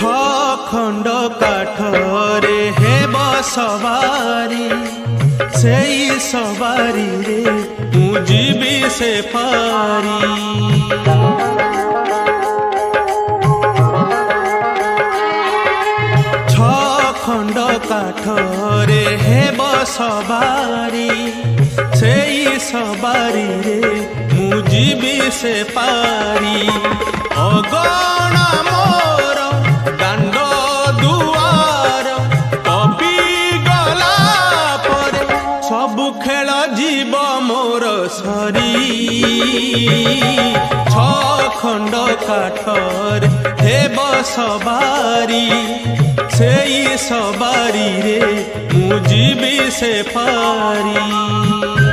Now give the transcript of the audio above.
खंड काठरे हेब सवारी से सवारी रे मु जीवी से पारी। खंड काठरे हेब सवारी से सवारी रे मु जीवी से पारी। अगणा मोर दांड दुआर कपि गला परे सबु खेल जीव मोर सरी। खंड काठर हेब सवारी से सवारी रे मु जीवी से पारी।